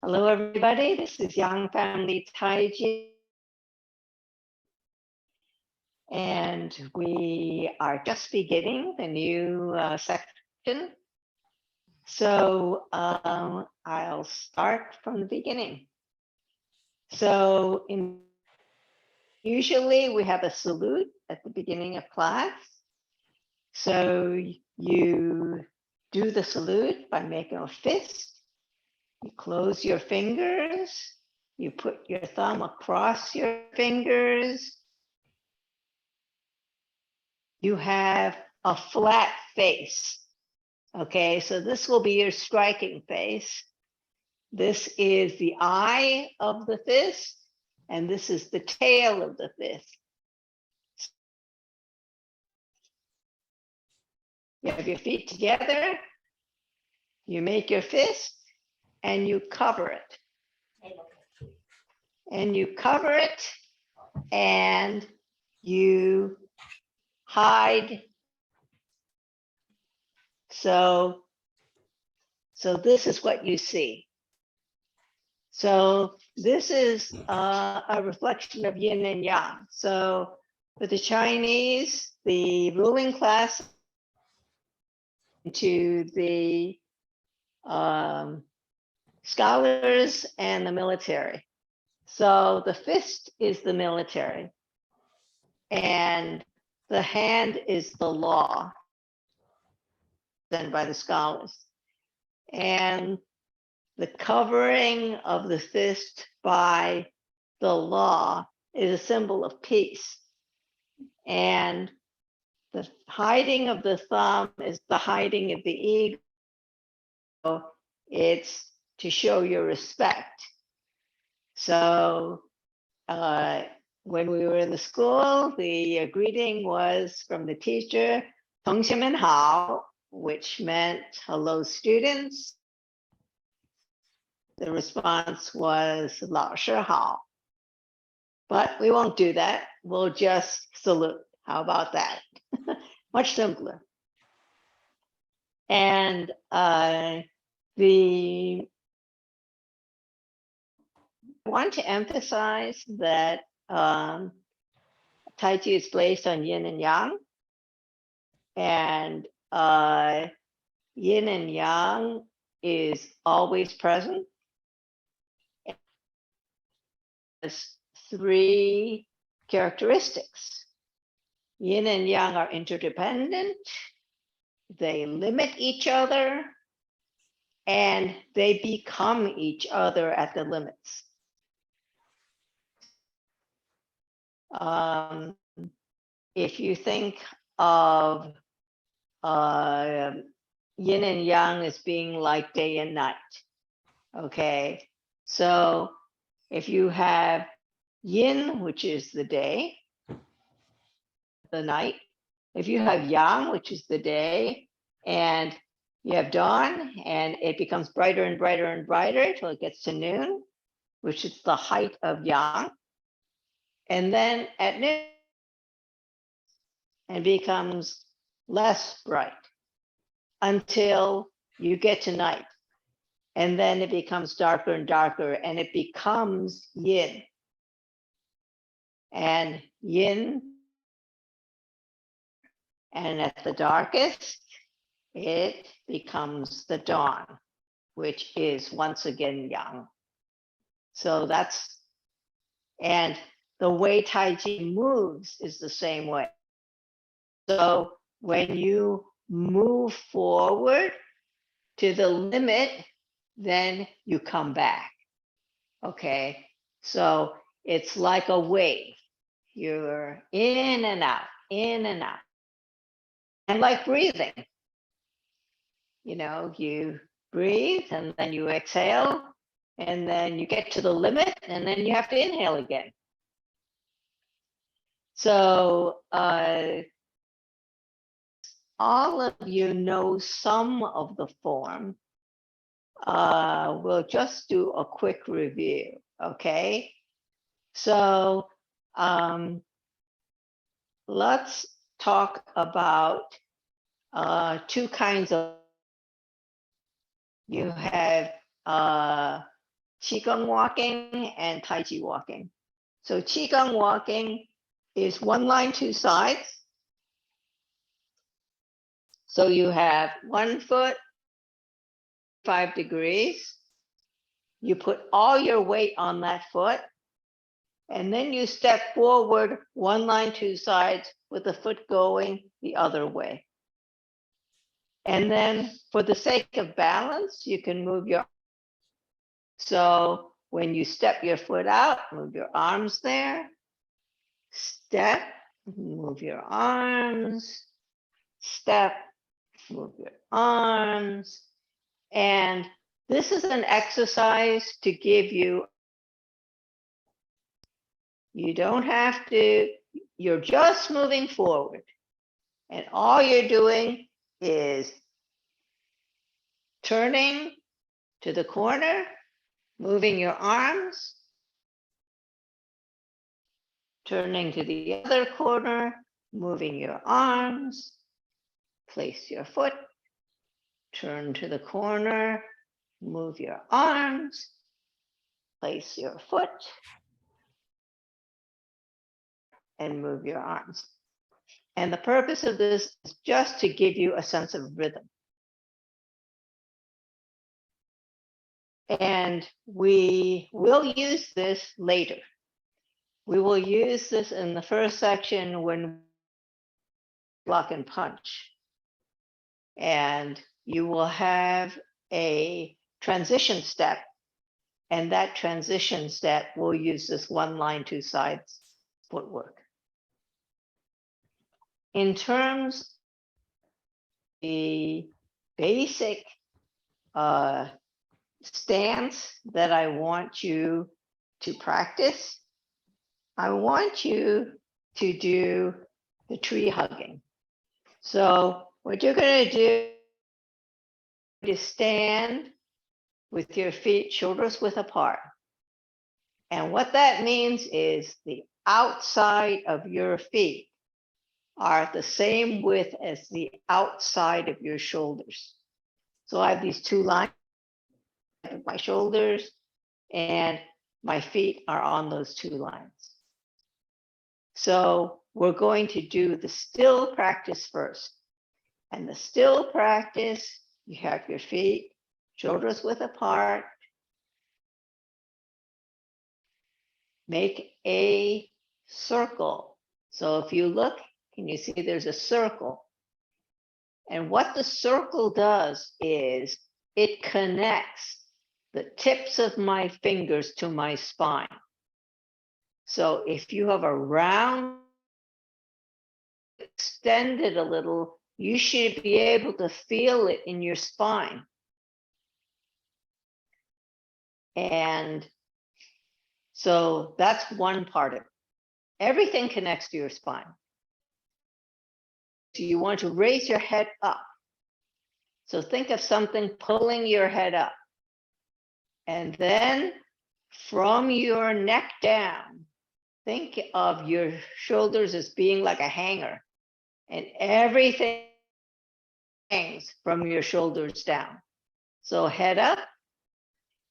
Hello, everybody. This is Young Family Taiji. And we are just beginning the new section. So I'll start from the beginning. So usually we have a salute at the beginning of class. So you do the salute by making a fist. You close your fingers. You put your thumb across your fingers. You have a flat face. Okay, so this will be your striking face. This is the eye of the fist, and this is the tail of the fist. You have your feet together, you make your fist, and you cover it. And you cover it, and you hide. So this is what you see. So this is a reflection of yin and yang. So for the Chinese, the ruling class to the scholars and the military. So the fist is the military, and the hand is the law, done by the scholars. And the covering of the fist by the law is a symbol of peace. And the hiding of the thumb is the hiding of the ego. It's to show your respect. So when we were in the school, the greeting was from the teacher, 同学们好, which meant hello, students. The response was 老师好. But we won't do that. We'll just salute. How about that? Much simpler. And I want to emphasize that Tai Chi is based on yin and yang. And yin and yang is always present. There's three characteristics. Yin and yang are interdependent. They limit each other, and they become each other at the limits. If you think of yin and yang as being like day and night, okay? So if you have yin, which is the day, the night, if you have yang, which is the day, and you have dawn, and it becomes brighter and brighter and brighter till it gets to noon, which is the height of yang. And then at noon, it becomes less bright until you get to night. And then it becomes darker and darker, and it becomes yin. And yin, and at the darkest, it becomes the dawn, which is once again yang. So that's, and the way Tai Chi moves is the same way. So when you move forward to the limit, then you come back. Okay, so it's like a wave. You're in and out, in and out. And like breathing, you know, you breathe and then you exhale, and then you get to the limit, and then you have to inhale again. So all of you know some of the form. We'll just do a quick review, okay? So let's talk about two kinds of, you have Qigong walking and Tai Chi walking. So Qigong walking is one line, two sides. So you have 1 foot, 5 degrees. You put all your weight on that foot, and then you step forward 1 line, 2 sides with the foot going the other way. And then for the sake of balance, you can move your, so when you step your foot out, move your arms there, step, move your arms, step, move your arms. And this is an exercise to give you, you don't have to, you're just moving forward. And all you're doing is turning to the corner, moving your arms, turning to the other corner, moving your arms, place your foot, turn to the corner, move your arms, place your foot, and move your arms. And the purpose of this is just to give you a sense of rhythm. And we will use this later. We will use this in the first section when block and punch. And you will have a transition step. And that transition step will use this 1 line, 2 sides footwork. In terms of the basic stance that I want you to practice, I want you to do the tree hugging. So what you're going to do is stand with your feet shoulders width apart. And what that means is the outside of your feet are the same width as the outside of your shoulders. So I have these 2 lines of my shoulders, and my feet are on those 2 lines. So we're going to do the still practice first. And the still practice, you have your feet shoulders width apart. Make a circle. So if you look, can you see there's a circle? And what the circle does is it connects the tips of my fingers to my spine. So if you have a round, extend it a little, you should be able to feel it in your spine. And so that's one part of it. Everything connects to your spine. So you want to raise your head up. So think of something pulling your head up. And then from your neck down, think of your shoulders as being like a hanger. And everything hangs from your shoulders down. So head up,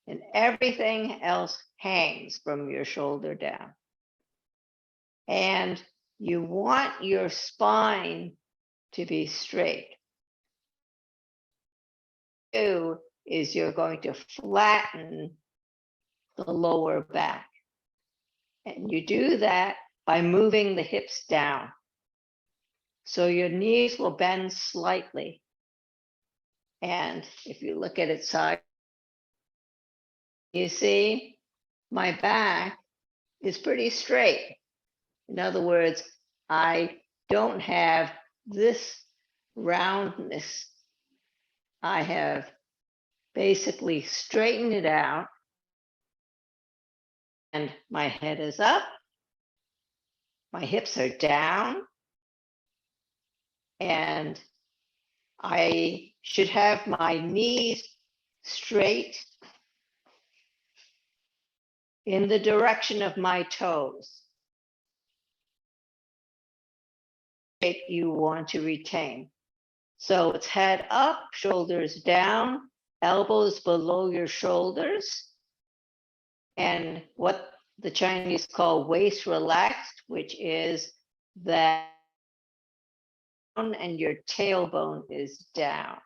and everything else hangs from your shoulder down. And you want your spine to be straight. What you do is you're going to flatten the lower back. And you do that by moving the hips down. So your knees will bend slightly. And if you look at it side, you see my back is pretty straight. In other words, I don't have this roundness. I have basically straightened it out, and my head is up, my hips are down, and I should have my knees straight in the direction of my toes. You want to retain. So it's head up, shoulders down, elbows below your shoulders. and what the Chinese call waist relaxed, which is that and your tailbone is down.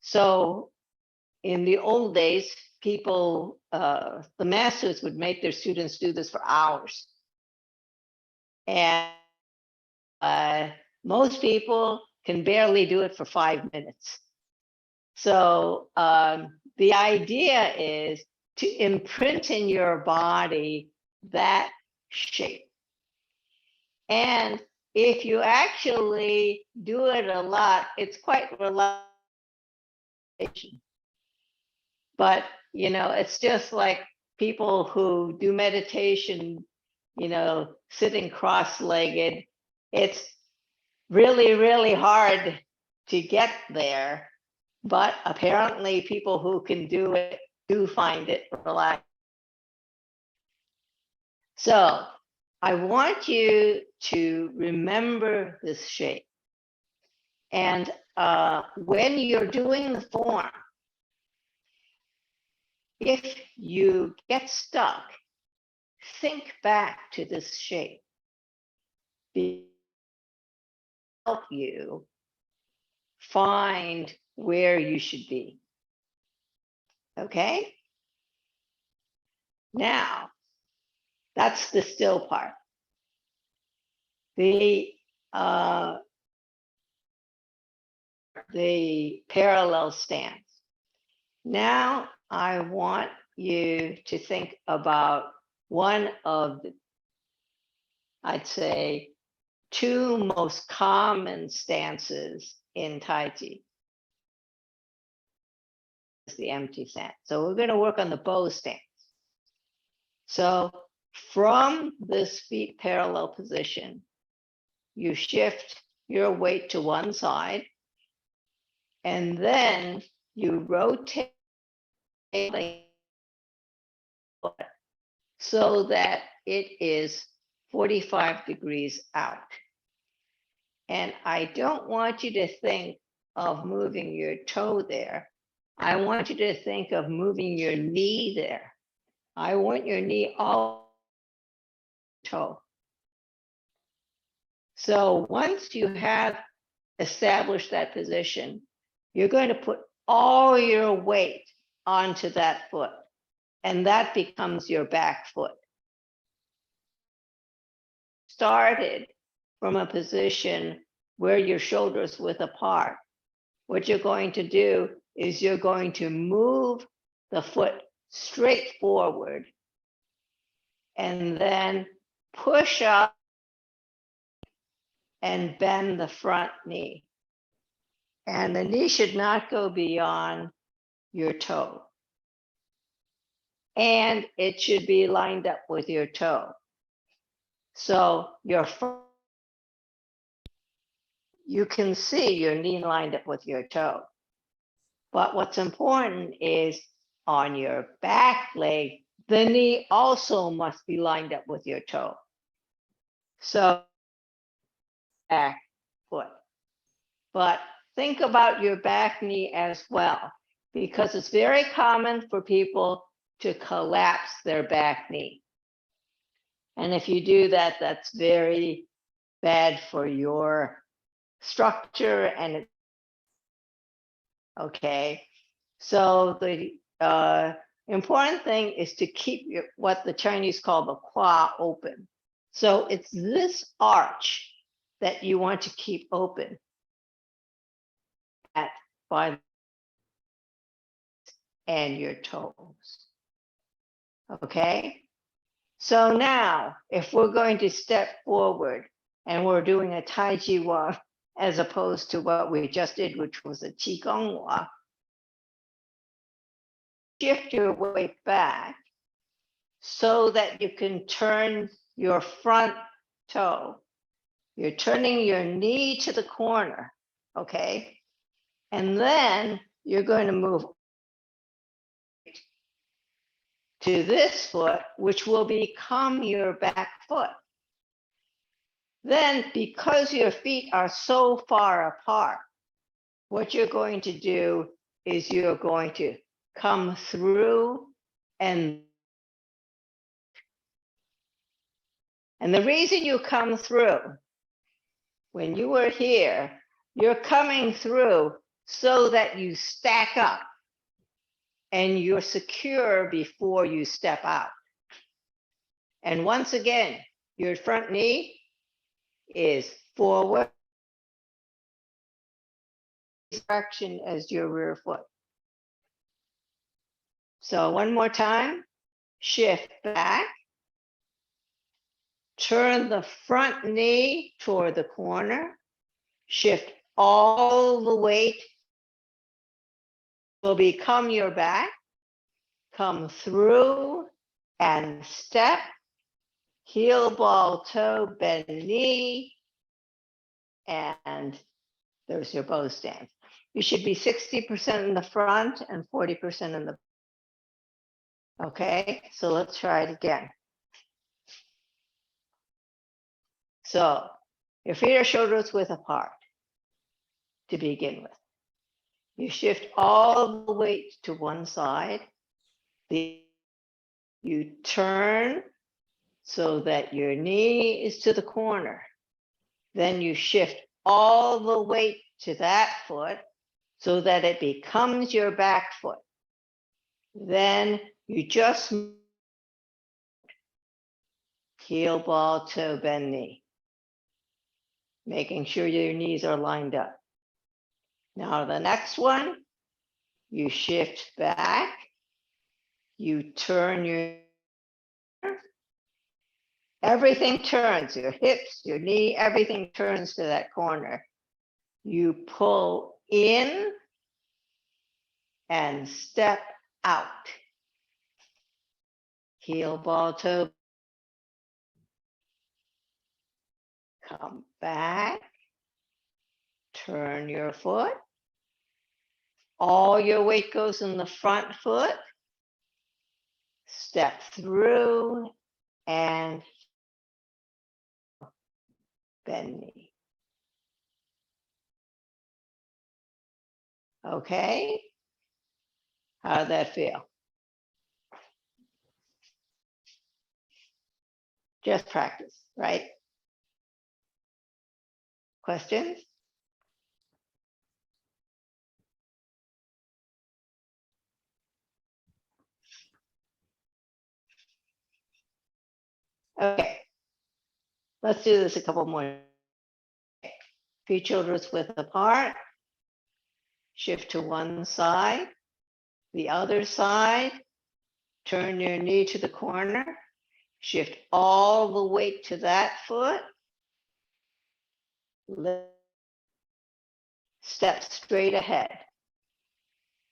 So in the old days, people, the masters would make their students do this for hours. And most people can barely do it for 5 minutes. So the idea is to imprint in your body that shape. And if you actually do it a lot, it's quite relaxing. But, it's just like people who do meditation, sitting cross-legged. It's really, really hard to get there. But apparently people who can do it do find it relaxing. So I want you to remember this shape. And when you're doing the form, if you get stuck, think back to this shape. Help you find where you should be. Okay? Now, that's the still part. The parallel stance. Now I want you to think about one of the, I'd say, two most common stances in Tai Chi. It's the empty stance. So we're going to work on the bow stance. So from this feet parallel position, you shift your weight to one side, and then you rotate so that it is 45 degrees out. And I don't want you to think of moving your toe there. I want you to think of moving your knee there. I want your knee all toe. So once you have established that position, you're going to put all your weight onto that foot, and that becomes your back foot. Started from a position where your shoulders width apart. What you're going to do is you're going to move the foot straight forward and then push up and bend the front knee. And the knee should not go beyond your toe. And it should be lined up with your toe. So you can see your knee lined up with your toe. But what's important is on your back leg, the knee also must be lined up with your toe. So back foot. But think about your back knee as well, because it's very common for people to collapse their back knee. And if you do that, that's very bad for your structure. And okay, so the important thing is to keep what the Chinese call the qua open. So it's this arch that you want to keep open and your toes. Okay, so now if we're going to step forward and we're doing a Tai Chi Wa as opposed to what we just did, which was a Qigong Wa, shift your weight back so that you can turn your front toe. You're turning your knee to the corner, okay? And then you're going to move to this foot, which will become your back foot. Then, because your feet are so far apart, what you're going to do is you're going to come through and the reason you come through, when you were here, you're coming through so that you stack up and you're secure before you step out. And once again, your front knee is forward direction as your rear foot. So one more time, shift back, turn the front knee toward the corner, shift all the weight will become your back, come through and step, heel, ball, toe, bend knee, and there's your bow stance. You should be 60% in the front and 40% in the. Okay, so let's try it again. So your feet are shoulders width apart to begin with. You shift all the weight to one side. You turn so that your knee is to the corner. Then you shift all the weight to that foot so that it becomes your back foot. Then you just heel, ball, toe, bend knee, making sure your knees are lined up. Now the next one, you shift back, you turn your, everything turns, your hips, your knee, everything turns to that corner. You pull in and step out. Heel, ball, toe. Come back. Turn your foot. All your weight goes in the front foot. Step through and bend knee. Okay? How did that feel? Just practice, right? Questions? Okay. Let's do this a couple more. Feet shoulders width apart. Shift to one side, the other side. Turn your knee to the corner. Shift all the weight to that foot. Step straight ahead.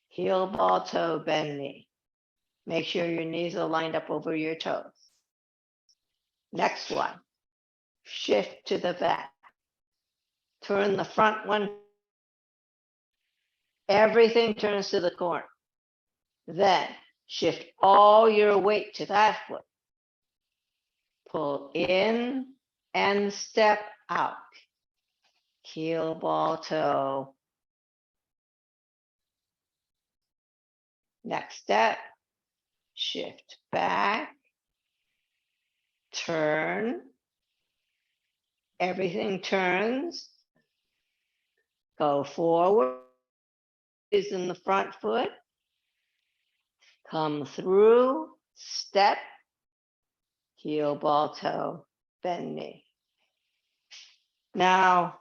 Heel, ball, toe, bend knee. Make sure your knees are lined up over your toes. Next one. Shift to the back. Turn the front one. Everything turns to the corner. Then shift all your weight to that foot. Pull in and step out. Heel, ball, toe. Next step, shift back, turn. Everything turns. Go forward. Is in the front foot. Come through, step, heel, ball, toe, bend knee. Now,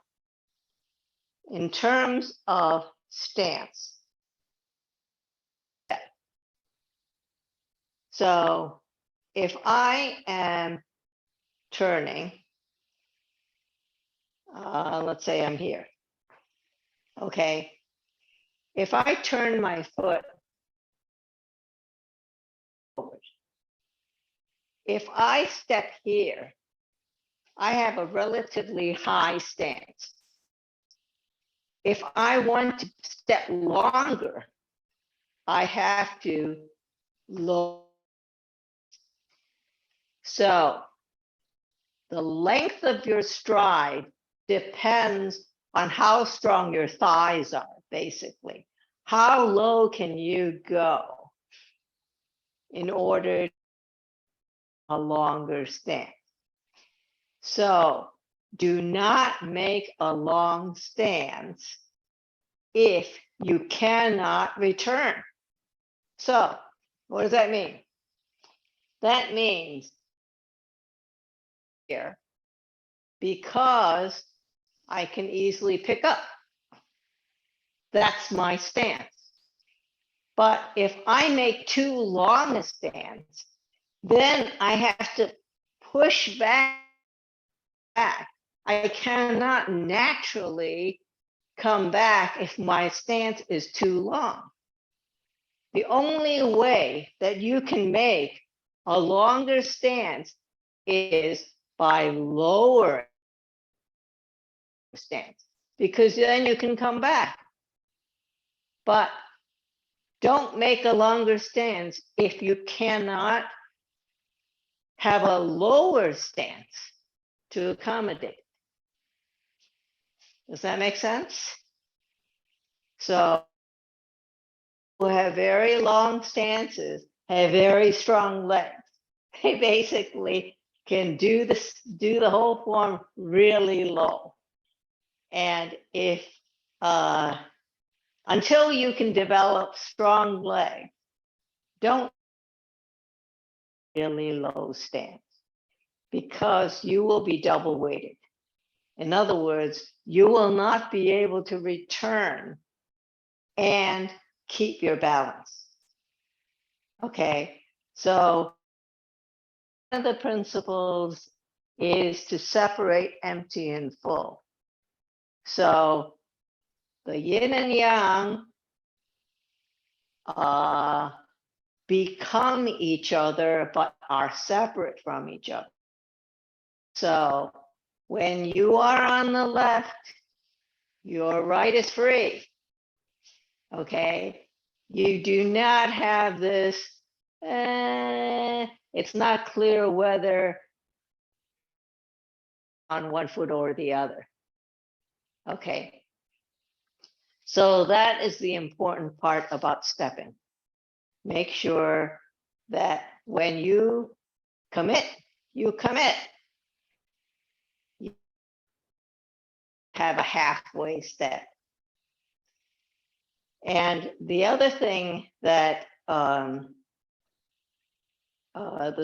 in terms of stance, so if I am turning, let's say I'm here, okay? If I turn my foot forward, if I step here, I have a relatively high stance. If I want to step longer, I have to lower. So the length of your stride depends on how strong your thighs are, basically. how low can you go in order to a longer stance? So do not make a long stance if you cannot return. So what does that mean? That means here, because I can easily pick up. That's my stance. But if I make too long a stance, then I have to push back. I cannot naturally come back if my stance is too long. The only way that you can make a longer stance is by lowering the stance, because then you can come back. But don't make a longer stance if you cannot have a lower stance to accommodate. Does that make sense? So who have very long stances, have very strong legs. They basically can do the whole form really low. And if until you can develop strong legs, don't really low stance, because you will be double weighted. In other words, you will not be able to return and keep your balance. Okay, so one of the principles is to separate empty and full. So the yin and yang become each other, but are separate from each other. So when you are on the left, your right is free. Okay, you do not have this, it's not clear whether on one foot or the other. Okay, so that is the important part about stepping. Make sure that when you commit, you commit. You have a halfway step. And the other thing that the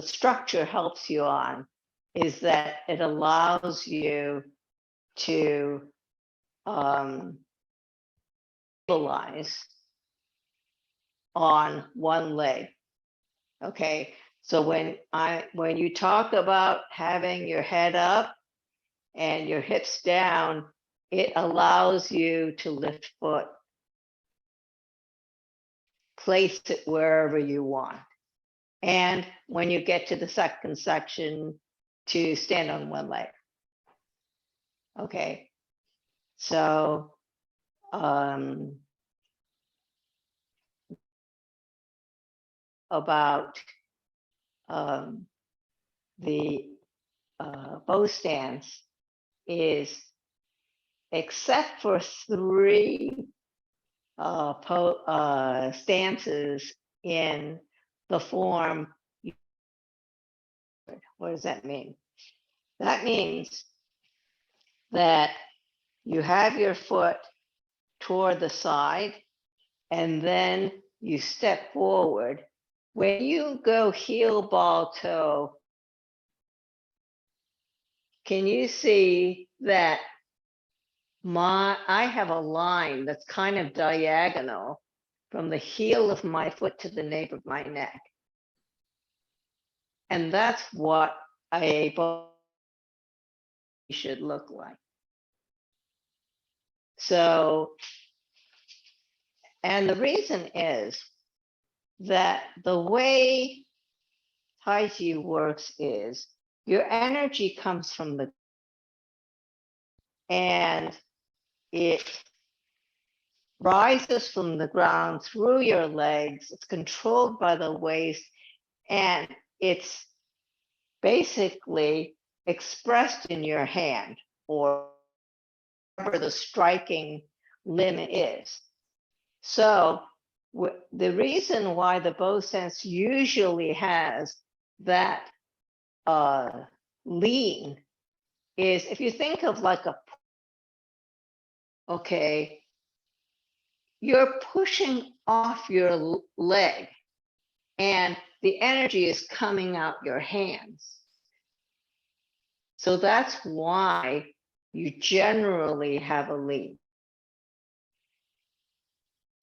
structure helps you on is that it allows you to stabilize on one leg. Okay, so when you talk about having your head up and your hips down, it allows you to lift foot, place it wherever you want. And when you get to the second section, to stand on one leg. Okay, so about the bow stance is, except for three stances in the form. What does that mean? That means that you have your foot toward the side and then you step forward. When you go heel, ball, toe, can you see that I have a line that's kind of diagonal from the heel of my foot to the nape of my neck? And that's what a bow should look like. So, and the reason is that the way Tai Chi works is your energy comes from the, and it rises from the ground through your legs. It's controlled by the waist, and it's basically expressed in your hand, or whatever the striking limb is. So the reason why the bow stance usually has that lean is if you think of like okay, you're pushing off your leg and the energy is coming out your hands. So that's why you generally have a lean.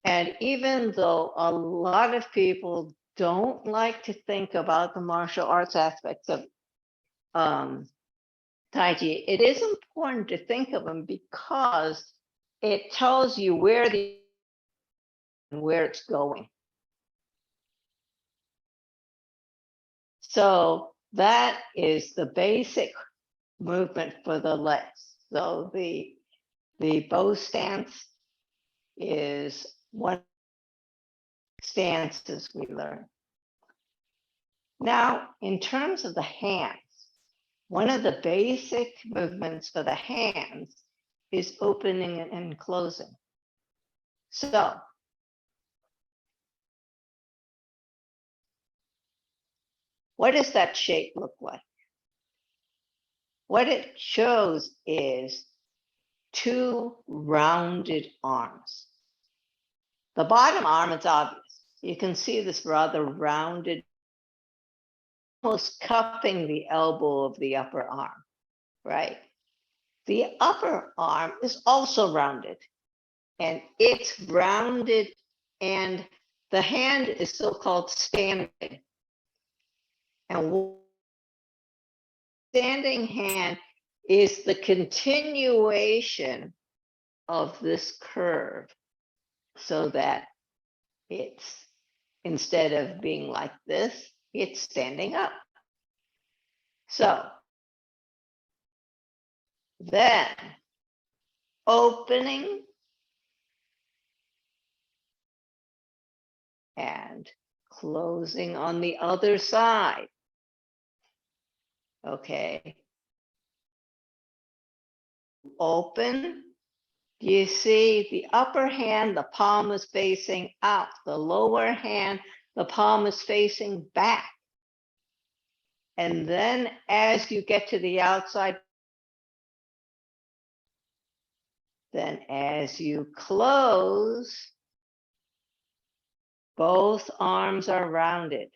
And even though a lot of people don't like to think about the martial arts aspects of Tai Chi, it is important to think of them because it tells you where it's going. So that is the basic movement for the legs. So the bow stance is one stances we learn. Now, in terms of the hands, one of the basic movements for the hands is opening and closing. So, what does that shape look like? What it shows is two rounded arms. The bottom arm is obvious. You can see this rather rounded, almost cupping the elbow of the upper arm, right? The upper arm is also rounded, and it's rounded, and the hand is so-called standing. And standing hand is the continuation of this curve so that it's, instead of being like this, it's standing up. So then opening and closing on the other side. Okay. Open. You see the upper hand, the palm is facing out. The lower hand, the palm is facing back. And then as you get to the outside, then as you close, both arms are rounded.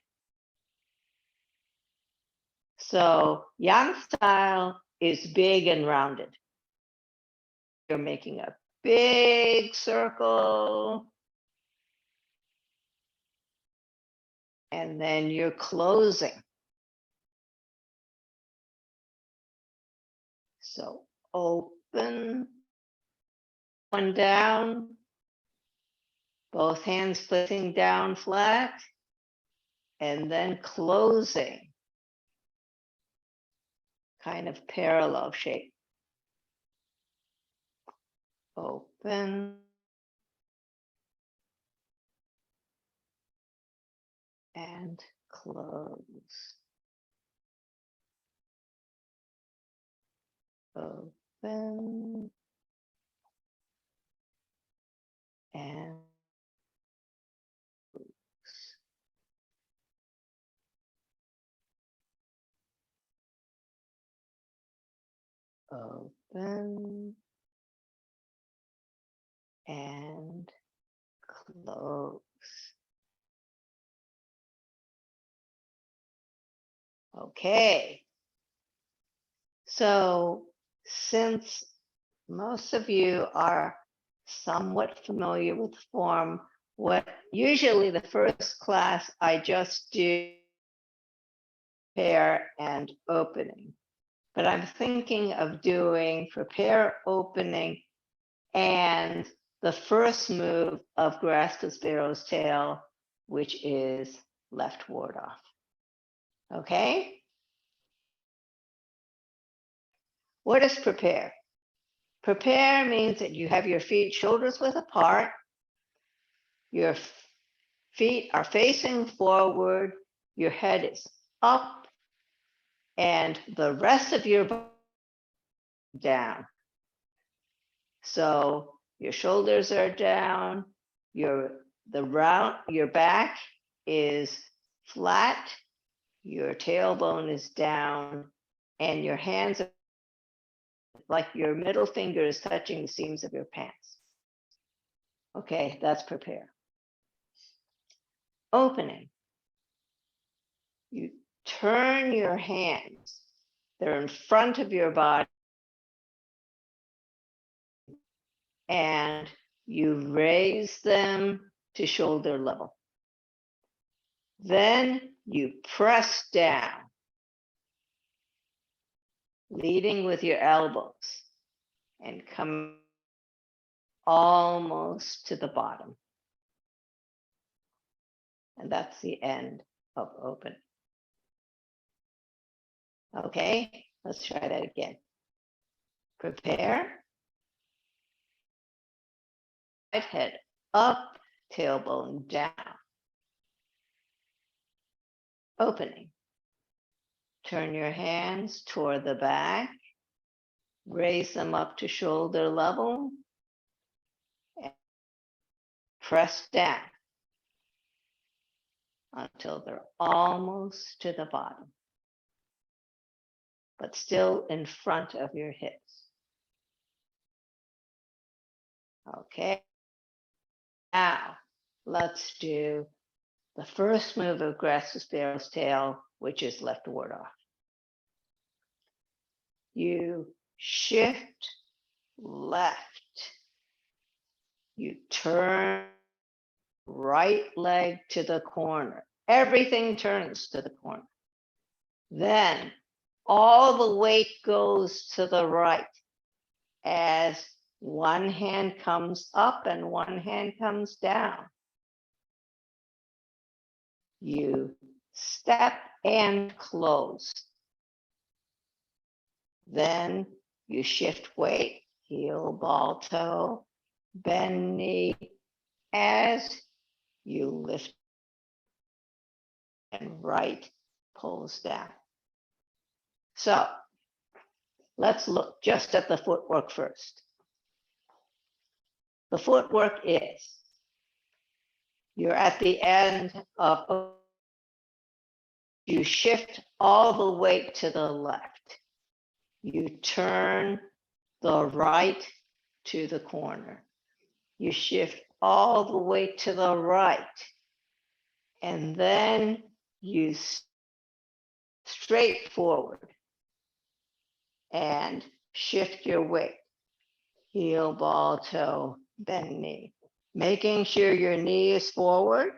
So Yang style is big and rounded. You're making a big circle. And then you're closing. So open, one down, both hands placing down flat, and then closing, kind of parallel shape. Open, and close. Open, and close. Open, and close. Okay. So since most of you are somewhat familiar with the form, what usually the first class I just do prepare and opening. But I'm thinking of doing prepare, opening, and the first move of grasp the sparrow's tail, which is left ward off. Okay? What is prepare? Prepare means that you have your feet shoulders width apart, your feet are facing forward, your head is up, and the rest of your body down. So your shoulders are down, your back is flat, your tailbone is down, and your hands are like your middle finger is touching the seams of your pants. Okay, that's prepare. Opening. You turn your hands, they're in front of your body, and you raise them to shoulder level. Then you press down, leading with your elbows, and come almost to the bottom. And that's the end of open. Okay, let's try that again. Prepare. Right head up, tailbone down. Opening. Turn your hands toward the back. Raise them up to shoulder level. And press down until they're almost to the bottom, but still in front of your hips. Okay. Now, let's do the first move of Grasp the Sparrow's Tail, which is left ward off. You shift left. You turn right leg to the corner. Everything turns to the corner. Then all the weight goes to the right as one hand comes up and one hand comes down. You step and close. Then you shift weight, heel, ball, toe, bend knee as you lift and right pulls down. So let's look just at the footwork first. The footwork is, you're at the end of, you shift all the weight to the left. You turn the right to the corner. You shift all the way to the right. And then you straight forward and shift your weight. Heel, ball, toe, bend knee. Making sure your knee is forward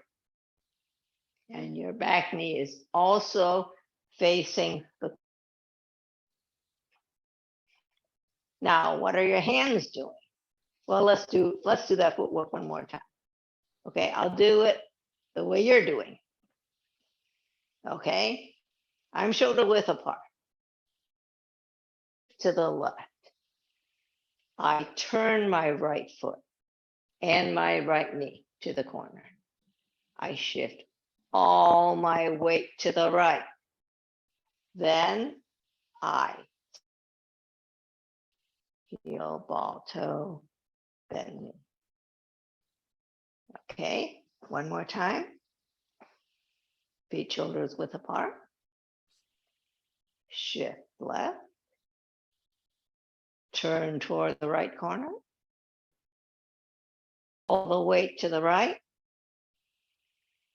and your back knee is also facing the. Now, what are your hands doing? Well, let's do that footwork one more time. Okay, I'll do it the way you're doing. Okay, I'm shoulder width apart. To the left. I turn my right foot and my right knee to the corner. I shift all my weight to the right. Then I heel, ball, toe, bend knee. Okay, one more time. Feet shoulders width apart. Shift left. Turn toward the right corner. All the weight to the right.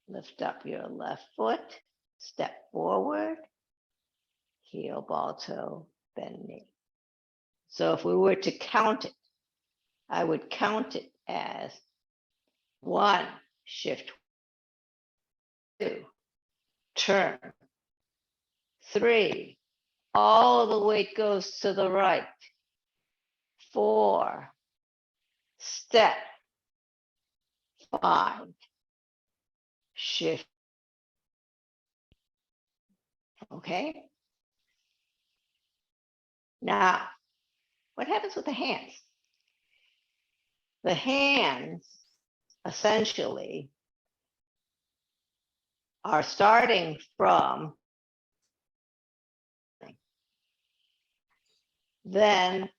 Lift up your left foot. Step forward. Heel, ball, toe, bend knee. So if we were to count it, I would count it as 1, shift, 2, turn, 3, all the weight goes to the right, 4, step, 5, shift. Okay? Now, what happens with the hands? The hands essentially are starting from, then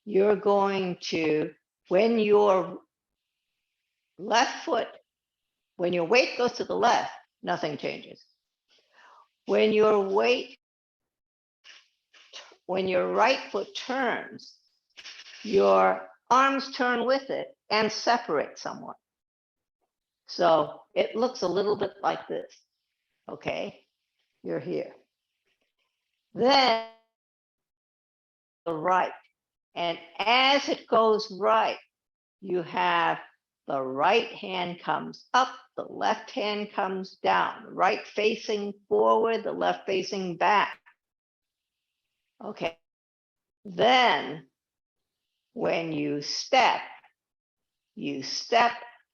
you're going to, when you're left foot, when your weight goes to the left, nothing changes. When your right foot turns, your arms turn with it and separate somewhat. So it looks a little bit like this. Okay, you're here. Then the right, and as it goes right, you have the right hand comes up, the left hand comes down, the right facing forward, the left facing back. Okay. Then when you step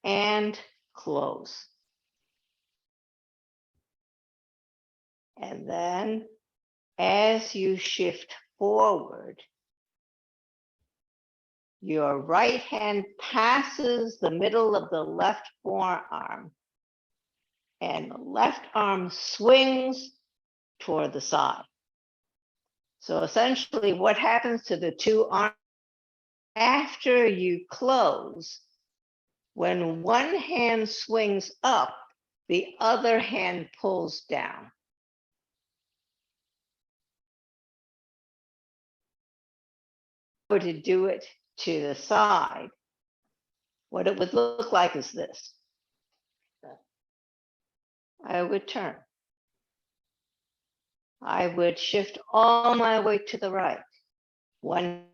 and close. And then as you shift forward, your right hand passes the middle of the left forearm, and the left arm swings toward the side. So essentially, what happens to the two arms after you close, when one hand swings up, the other hand pulls down. Or to do it to the side, what it would look like is this. I would turn. I would shift all my weight to the right. One.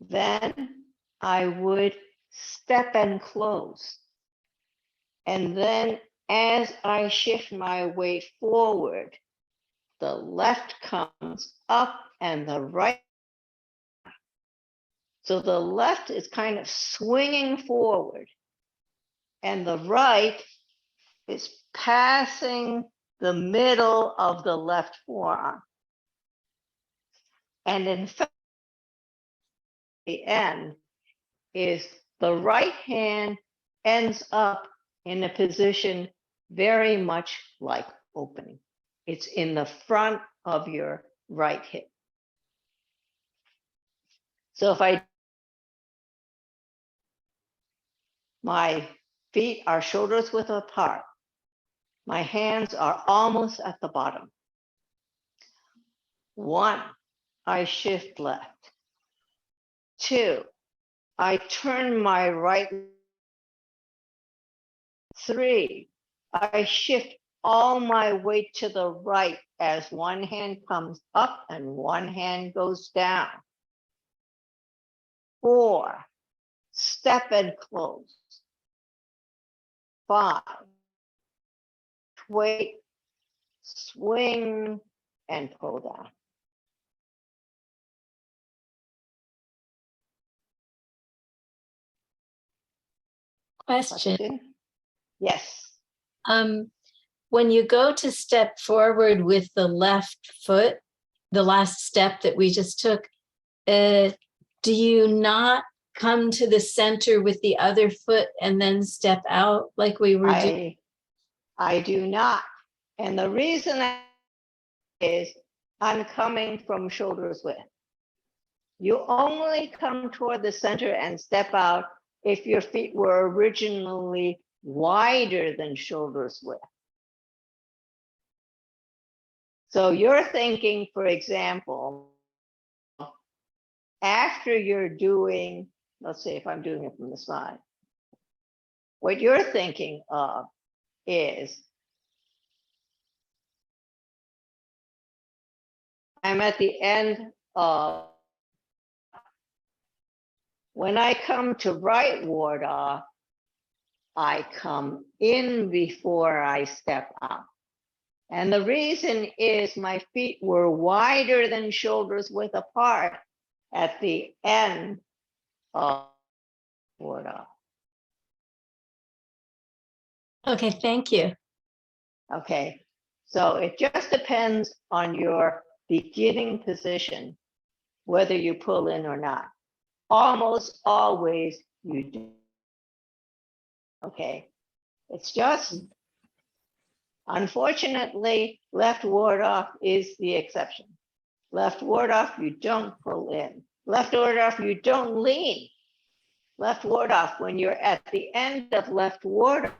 Then I would step and close. And then as I shift my weight forward, the left comes up and the right. So the left is kind of swinging forward, and the right is passing the middle of the left forearm. And in fact, the end is the right hand ends up in a position very much like opening. It's in the front of your right hip. So if my feet are shoulders width apart, my hands are almost at the bottom. 1, I shift left. 2, I turn my right. 3, I shift all my weight to the right as one hand comes up and one hand goes down. 4, step and close. 5, weight, swing, and pull down. Question. Yes. When you go to step forward with the left foot, the last step that we just took, do you not come to the center with the other foot and then step out like we were doing? I do not. And the reason is I'm coming from shoulders width. You only come toward the center and step out if your feet were originally wider than shoulders width. So you're thinking, for example, after you're doing, let's say if I'm doing it from the side, what you're thinking of is I'm at the end of, when I come to right ward off, I come in before I step out. And the reason is my feet were wider than shoulders width apart at the end of ward off. Okay, thank you. Okay, so it just depends on your beginning position, whether you pull in or not. Almost always you do. Okay, it's just, unfortunately, left ward off is the exception. Left ward off, you don't pull in. Left ward off, you don't lean. left ward off, when you're at the end of left ward,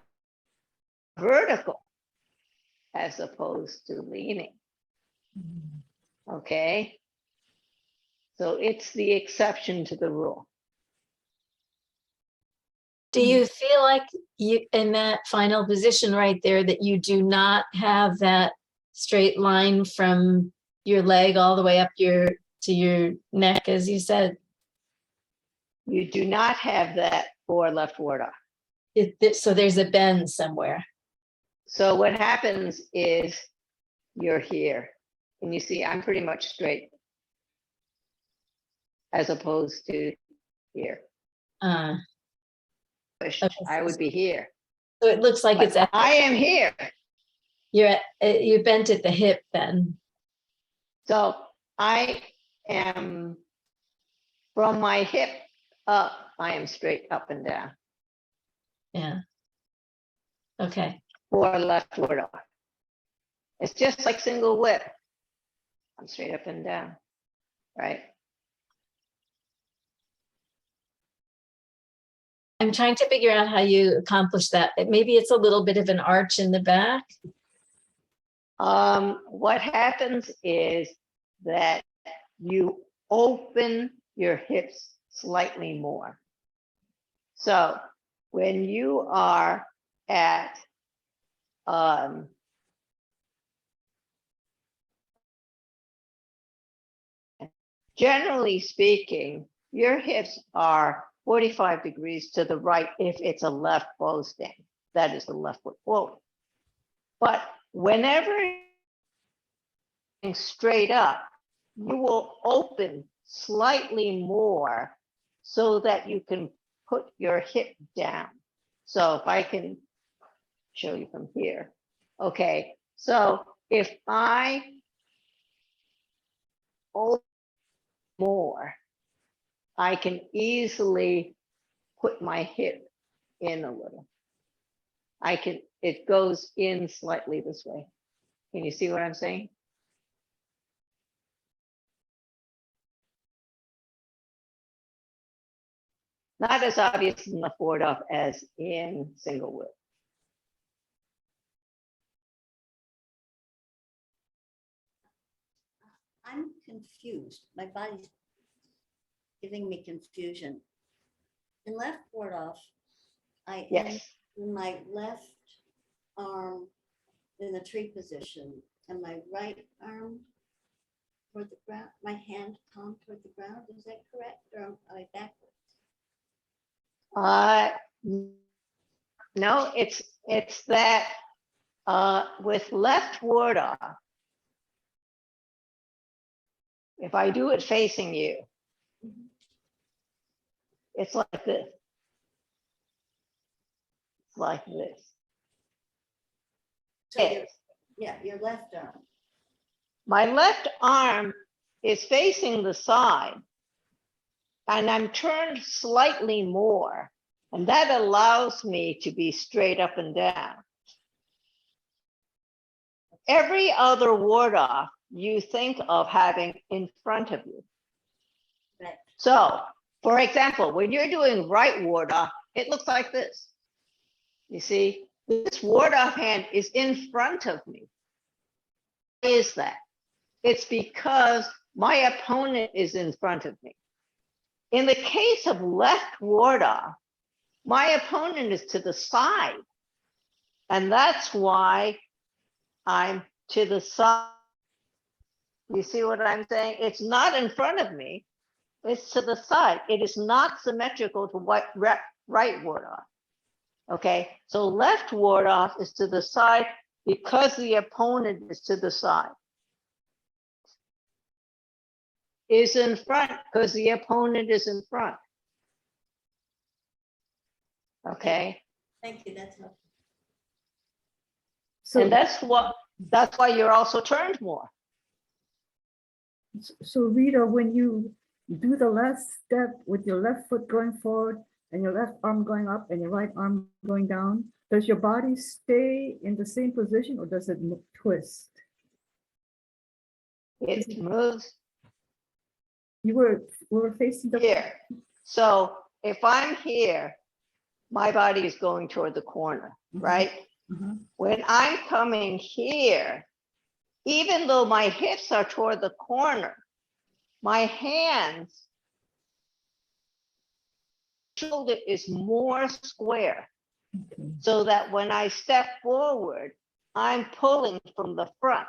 vertical as opposed to leaning. Okay? So it's the exception to the rule. Do you feel like you, in that final position right there, that you do not have that straight line from your leg all the way up to your neck, as you said? You do not have that for left ward off. So there's a bend somewhere. So what happens is you're here, and you see I'm pretty much straight as opposed to here. Wish I would be here. So it looks like But it's at, I am here. you're bent at the hip then. So I am from my hip up, I am straight up and down Yeah. Okay. for left ward off. It's just like single whip. I'm straight up and down, right? I'm trying to figure out how you accomplish that. Maybe it's a little bit of an arch in the back. What happens is that you open your hips slightly more. So when you are at generally speaking, your hips are 45 degrees to the right if it's a left bow stand. That is the left foot forward. But whenever straight up, you will open slightly more so that you can put your hip down. So if I can show you from here. Okay, so if I open more, I can easily put my hip in a little. It goes in slightly this way. Can you see what I'm saying? Not as obvious in the forward off as in single whip. I'm confused. My body's giving me confusion. In left ward off, I am Yes, in my left arm in the tree position and my right arm toward the ground, my hand palm toward the ground. Is that correct? Or am I backwards? no, it's that with left ward off, if I do it facing you, it's like this. It's like this. So your left arm. My left arm is facing the side, and I'm turned slightly more, and that allows me to be straight up and down. Every other ward off you think of having in front of you. Right. So, for example, when you're doing right ward off, it looks like this. You see, this ward off hand is in front of me. Why is that? It's because my opponent is in front of me. In the case of left ward off, my opponent is to the side. And that's why I'm to the side. You see what I'm saying? It's not in front of me. It's to the side. It is not symmetrical to what right ward off. Okay, so left ward off is to the side because the opponent is to the side. Is in front because the opponent is in front. Okay. Thank you. That's helpful. So, And that's why you're also turned more. so Rita, when you do the last step with your left foot going forward and your left arm going up and your right arm going down, does your body stay in the same position or does it twist? It moves We were facing the here. So if I'm here, my body is going toward the corner, right? When I'm coming here, even though my hips are toward the corner, my hands, shoulder is more square, Okay. so that when I step forward, I'm pulling from the front.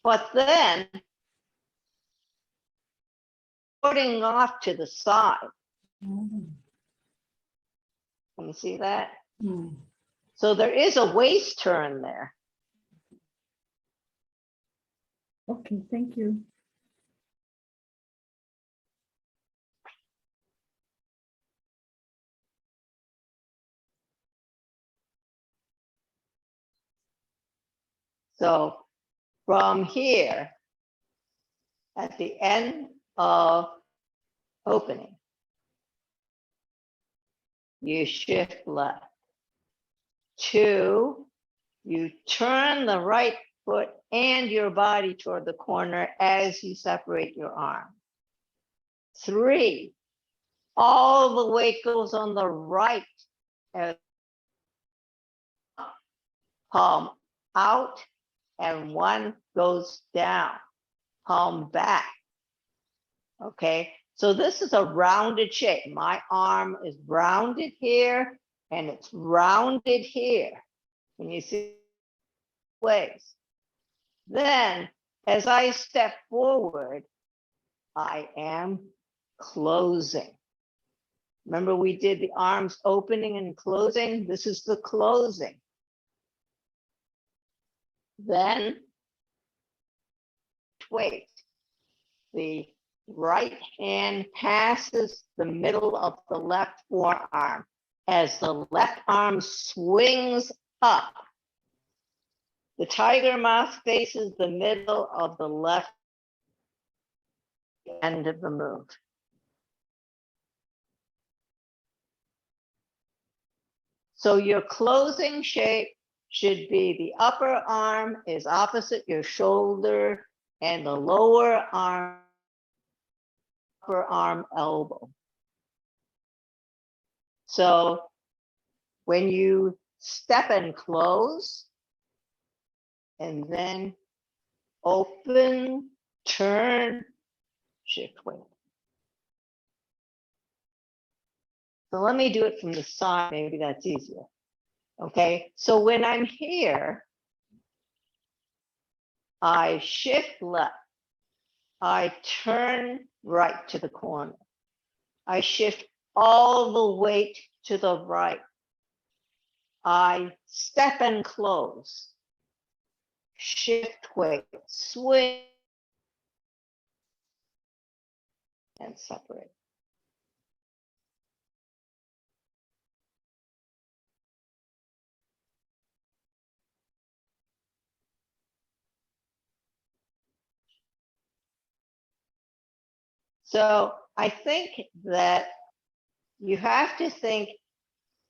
But then putting off to the side. Mm. Can you see that? Mm. So there is a waist turn there. Okay, thank you. So from here, at the end of opening, you shift left. 2, you turn the right foot and your body toward the corner as you separate your arm. 3, all the weight goes on the right as palm out, and 1 goes down, palm back. Okay, so this is a rounded shape. My arm is rounded here and it's rounded here. Can you see ways? Then as I step forward, I am closing. Remember we did the arms opening and closing? This is the closing. Then wait, the right hand passes the middle of the left forearm. As the left arm swings up, the tiger mouth faces the middle of the left end of the move. So your closing shape should be the upper arm is opposite your shoulder and the lower arm, upper arm elbow. So when you step and close, and then open, turn, shift weight. So let me do it from the side, maybe that's easier. Okay, so when I'm here, I shift left, I turn right to the corner, I shift all the weight to the right, I step and close, shift weight, swing, and separate. So I think that you have to think,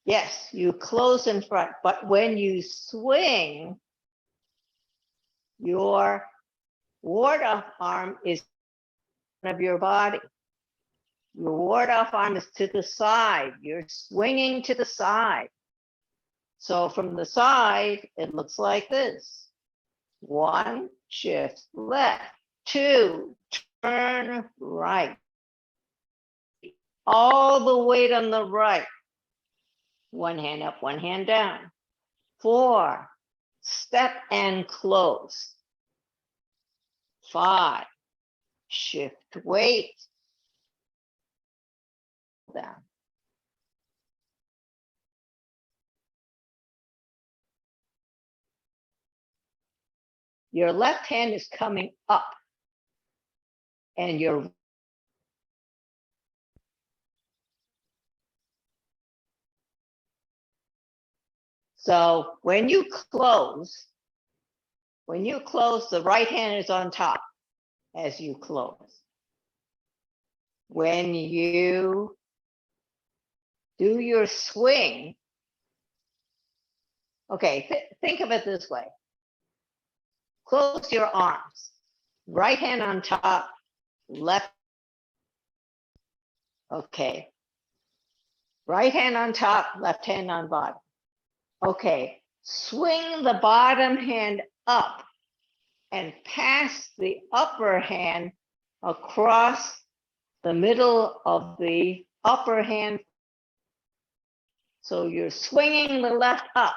yes, you close in front, but when you swing, your ward-off arm is of your body. Your ward-off arm is to the side. You're swinging to the side. So from the side, it looks like this. 1, shift left. 2, turn right. All the weight on the right. 1 hand up, 1 hand down. 4, step and close. 5, shift weight down. Your left hand is coming up and your so when you close, the right hand is on top as you close. When you do your swing, okay, think of it this way. Close your arms, right hand on top, left. Okay. Right hand on top, left hand on bottom. Okay, swing the bottom hand up and pass the upper hand across the middle of the upper hand. So you're swinging the left up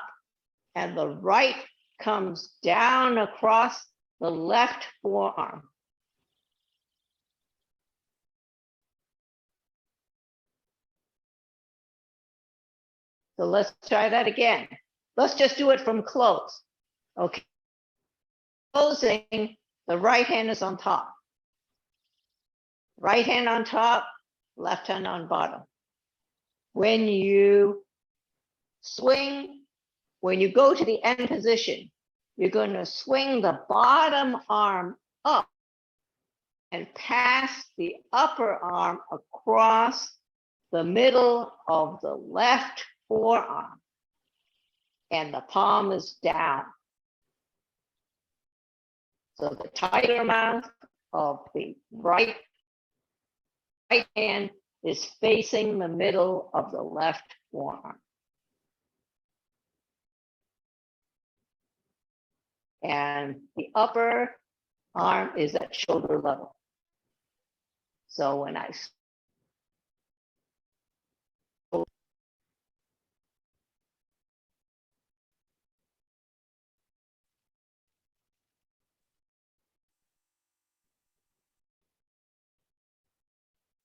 and the right comes down across the left forearm. So let's try that again. Let's just do it from close. Okay. Closing, the right hand is on top. Right hand on top, left hand on bottom. When you swing, when you go to the end position, you're going to swing the bottom arm up and pass the upper arm across the middle of the left forearm. And the palm is down. So the tighter mouth of the right hand is facing the middle of the left forearm. And the upper arm is at shoulder level. So when I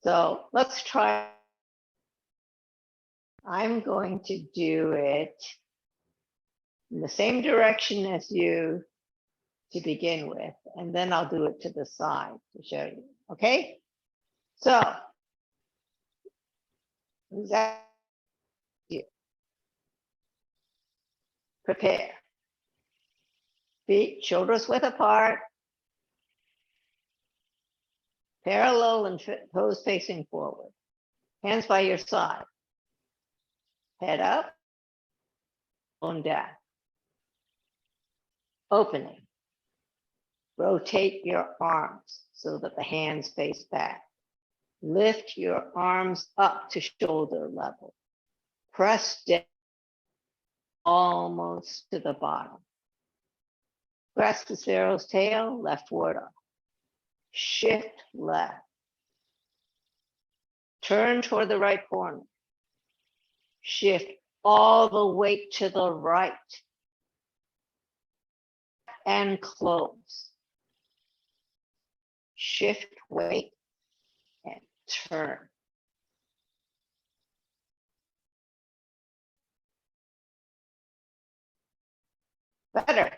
So let's try. I'm going to do it in the same direction as you to begin with, and then I'll do it to the side to show you, okay? So, that you prepare. Feet, shoulders width apart, parallel and toes facing forward. Hands by your side. Head up, bone down. Opening. Rotate your arms so that the hands face back. Lift your arms up to shoulder level. Press down almost to the bottom. Grasp the sparrow's tail, leftward up. Shift left. Turn toward the right corner. Shift all the weight to the right. And close. Shift weight and turn. Better.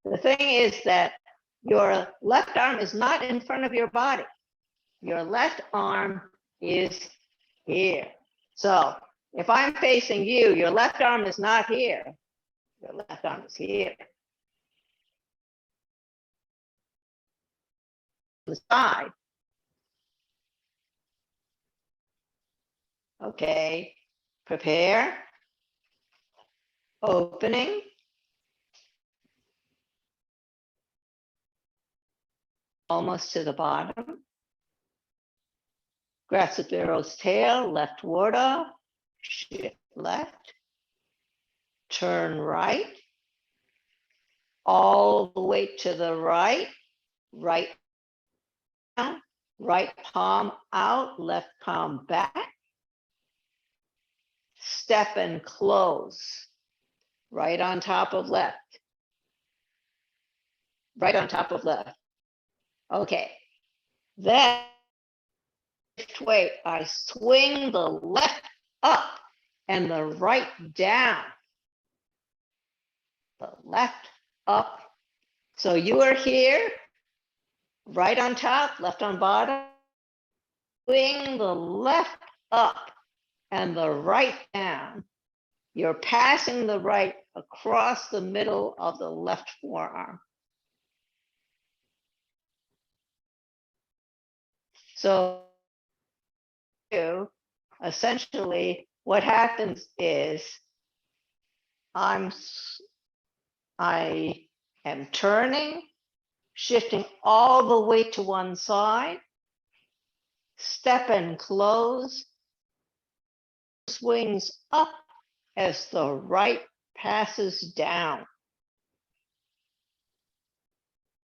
The thing is that your left arm is not in front of your body. Your left arm is here. So if I'm facing you, your left arm is not here. Your left arm is here. The side. Okay, prepare. Opening. Almost to the bottom. Grasp the sparrow's tail, leftward up. Shift left. Turn right. All the way to the right. Right down. Right palm out, left palm back. Step and close. Right on top of left. Right on top of left. Okay. Then, wait, I swing the left up and the right down. The left up. So you are here, right on top, left on bottom. Swing the left up and the right down. You're passing the right across the middle of the left forearm. So essentially what happens is I am turning, shifting all the weight to one side, step and close, swings up as the right passes down.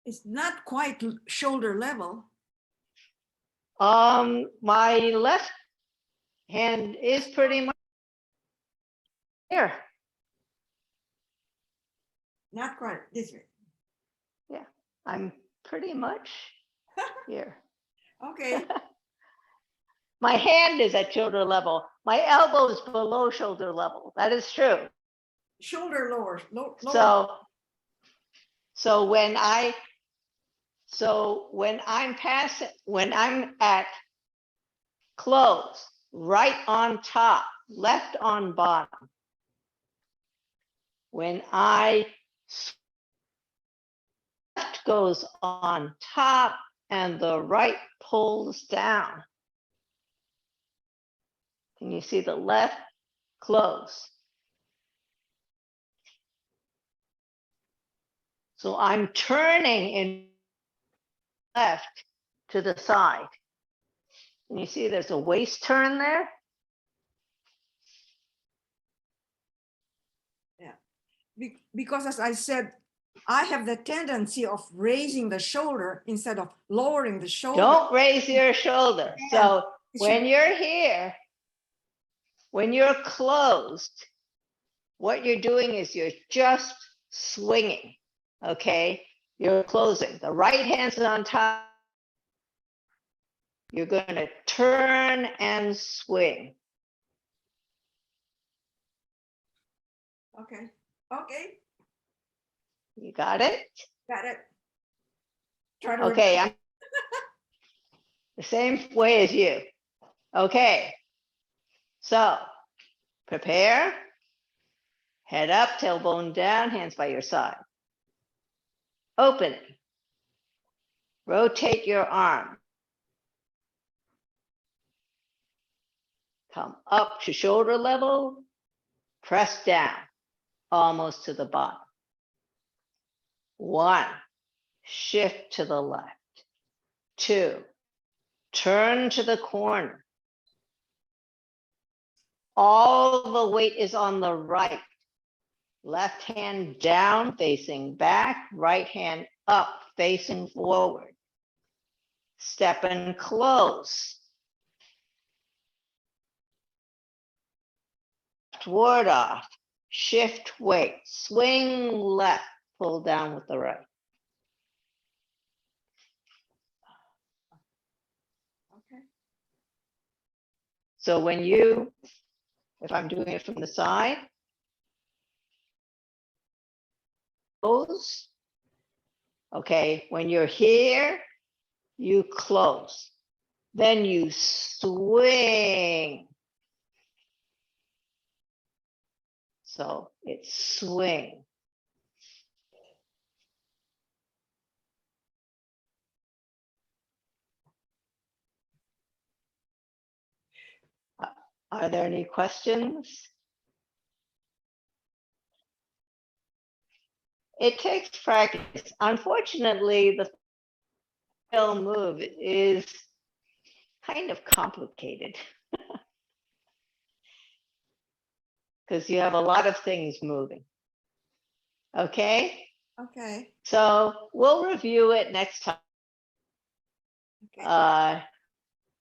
It's not quite shoulder level. My left hand is pretty much here. Not quite this way. I'm pretty much here. Okay. My hand is at shoulder level. My elbow is below shoulder level. That is true. Shoulder lower. Lower. So when I'm at close, right on top, left on bottom. When left goes on top and the right pulls down. Can you see the left close? So I'm turning in left to the side. And you see there's a waist turn there? Because as I said, I have the tendency of raising the shoulder instead of lowering the shoulder. Don't raise your shoulder. So when you're here, when you're closed, what you're doing is you're just swinging, okay? You're closing. The right hand's on top. You're going to turn and swing. Okay. Okay. You got it? Got it. Try to Okay, I'm the same way as you. Okay, so prepare, head up, tailbone down, hands by your side. Opening, rotate your arm. Come up to shoulder level, press down, almost to the bottom. 1, shift to the left. 2, turn to the corner. All the weight is on the right. Left hand down, facing back, right hand up, facing forward. Step and close. Ward off, shift weight, swing left, pull down with the right. Okay. So if I'm doing it from the side, close. Okay, when you're here, you close. Then you swing. So it's swing. Are there any questions? It takes practice. Unfortunately, the film move is kind of complicated because you have a lot of things moving. Okay, Okay. so we'll review it next time. Okay.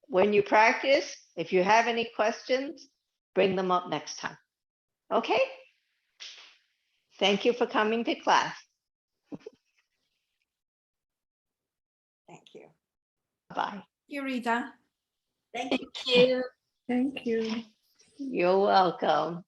When you practice, if you have any questions, bring them up next time. Okay? Thank you for coming to class. Thank you. Bye. Thank you, Rita. Thank you. Thank you. Thank you. You're welcome.